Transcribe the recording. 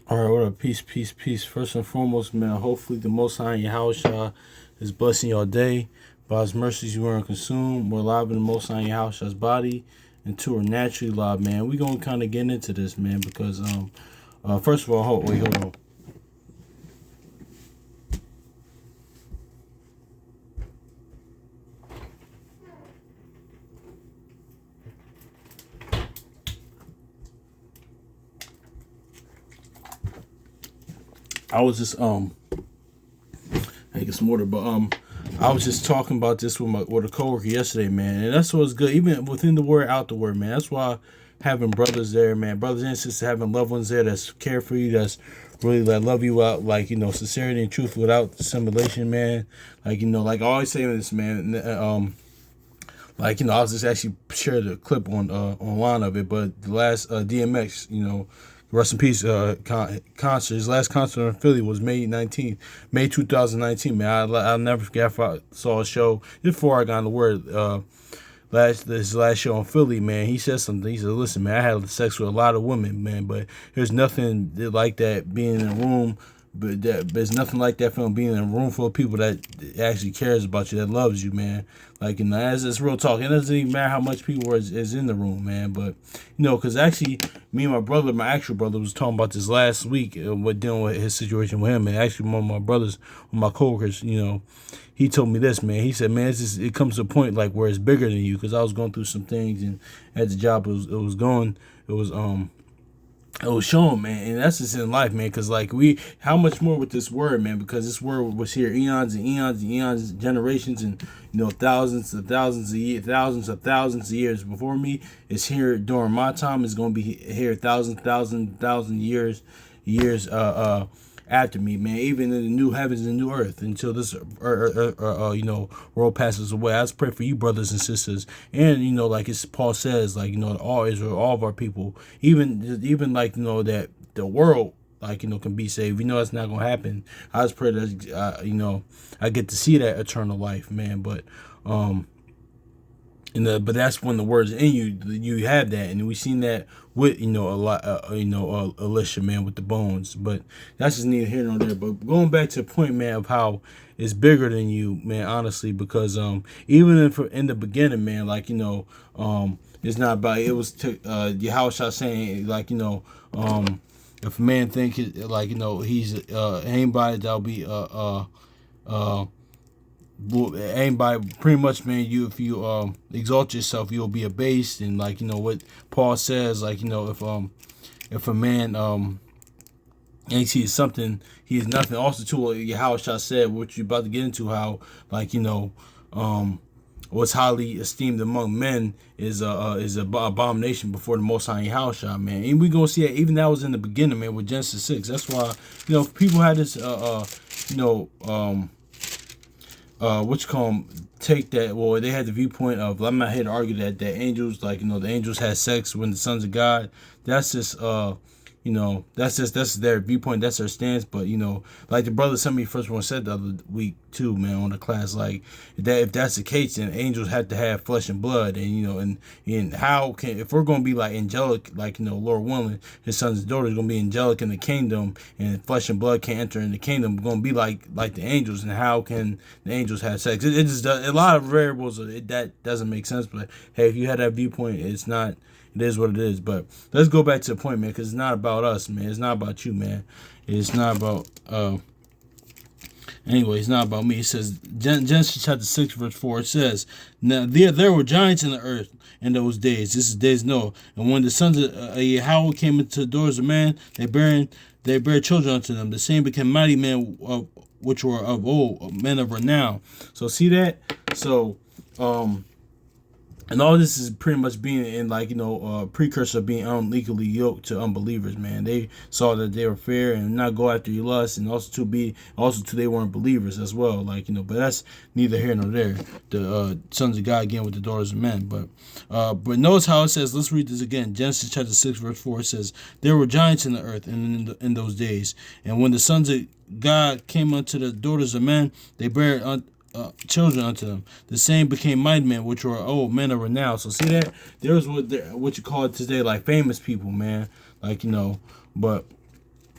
All right, what up? Peace, peace, peace. First and foremost, man, hopefully the Most High in your house is blessing your day. By His mercies, you weren't consumed. We're alive in the Most High in your house body, and two are naturally alive, man. We gonna kind of get into this, man, because first of all, hold on. I was just I get some water, but I was just talking about this with a coworker yesterday, man, and that's what's good. Even within the word, out the word, man. That's why having brothers there, man, brothers and sisters, having loved ones there that's care for you, that's really that love you out, like sincerity and truth without dissimulation, man. Like like I always say this, man. I was just actually shared a clip on online of it, but the last DMX, rest in peace, concert. His last concert in Philly was May 2019. Man, I'll never forget. If I saw a show before I got on the word. His last show in Philly, man, he said something. He said, "Listen, man, I had sex with a lot of women, man, but there's nothing like that being in a room." But there's nothing like that from being in a room full of people that actually cares about you, that loves you, man. Like, as it's real talk, it doesn't even matter how much people is in the room, man. But because actually, me and my brother, my actual brother, was talking about this last week, with dealing with his situation with him. And actually, one of my brothers, one of my coworkers, he told me this, man. He said, man, it comes to a point like where it's bigger than you. Because I was going through some things, and at the job, it was shown, man, and that's just in life, man. Because how much more with this word, man? Because this word was here eons and eons and eons, generations, and thousands of thousands of years, thousands of thousands of years before me. It's here during my time. It's going to be here thousand years after me, man. Even in the new heavens and new earth, until this world passes away. I just pray for you, brothers and sisters, and like it's Paul says, all Israel, all of our people, even that the world can be saved. That's not gonna happen. I just pray that I get to see that eternal life, man. But that's when the words in you have that, and we seen that with a lot, Alicia, man, with the bones. But that's just neither here nor there. But going back to the point, man, of how it's bigger than you, man, honestly, because even in the beginning, man, it's not about it was to Yahushua saying if a man think he's anybody that'll be anybody pretty much, man, if you exalt yourself, you'll be abased. And what Paul says, if a man thinks he is something, he is nothing. Also too, what Yahushua said, what you're about to get into, how what's highly esteemed among men is a abomination before the Most High Yahushua, man. And we gonna see that even that was in the beginning, man, with Genesis 6. That's why people had this what you call them, take that. Well, they had the viewpoint of, I'm not here to argue that angels, the angels had sex when the sons of God. That's just that's their viewpoint, that's their stance. But like the brother somebody first one said the other week too, man, on the class, like that if that's the case, then angels have to have flesh and blood. And how can, if we're gonna be like angelic, Lord willing, his sons and daughters gonna be angelic in the kingdom, and flesh and blood can't enter in the kingdom, gonna be like the angels, and how can the angels have sex? It just does, a lot of variables that doesn't make sense. But hey, if you had that viewpoint, it's not, it is what it is. But let's go back to the point, man, because it's not about us, man. It's not about you, man. It's not about anyway, it's not about me. It says Genesis chapter 6 verse 4. It says, now there were giants in the earth in those days. This is days Noah. And when the sons of Yahweh came into the doors of man, they bare children unto them. The same became mighty men which were of old, men of renown. So see that? So and all this is pretty much being in precursor of being unequally yoked to unbelievers, man. They saw that they were fair and not go after your lust, and also they weren't believers as well, but that's neither here nor there. The sons of God again with the daughters of men, but notice how it says. Let's read this again. Genesis chapter 6 verse 4. It says, there were giants in the earth in those days, and when the sons of God came unto the daughters of men, they bare children unto them. The same became mighty men, which were old men of renown. So see that there's what you call it today, like famous people, man. But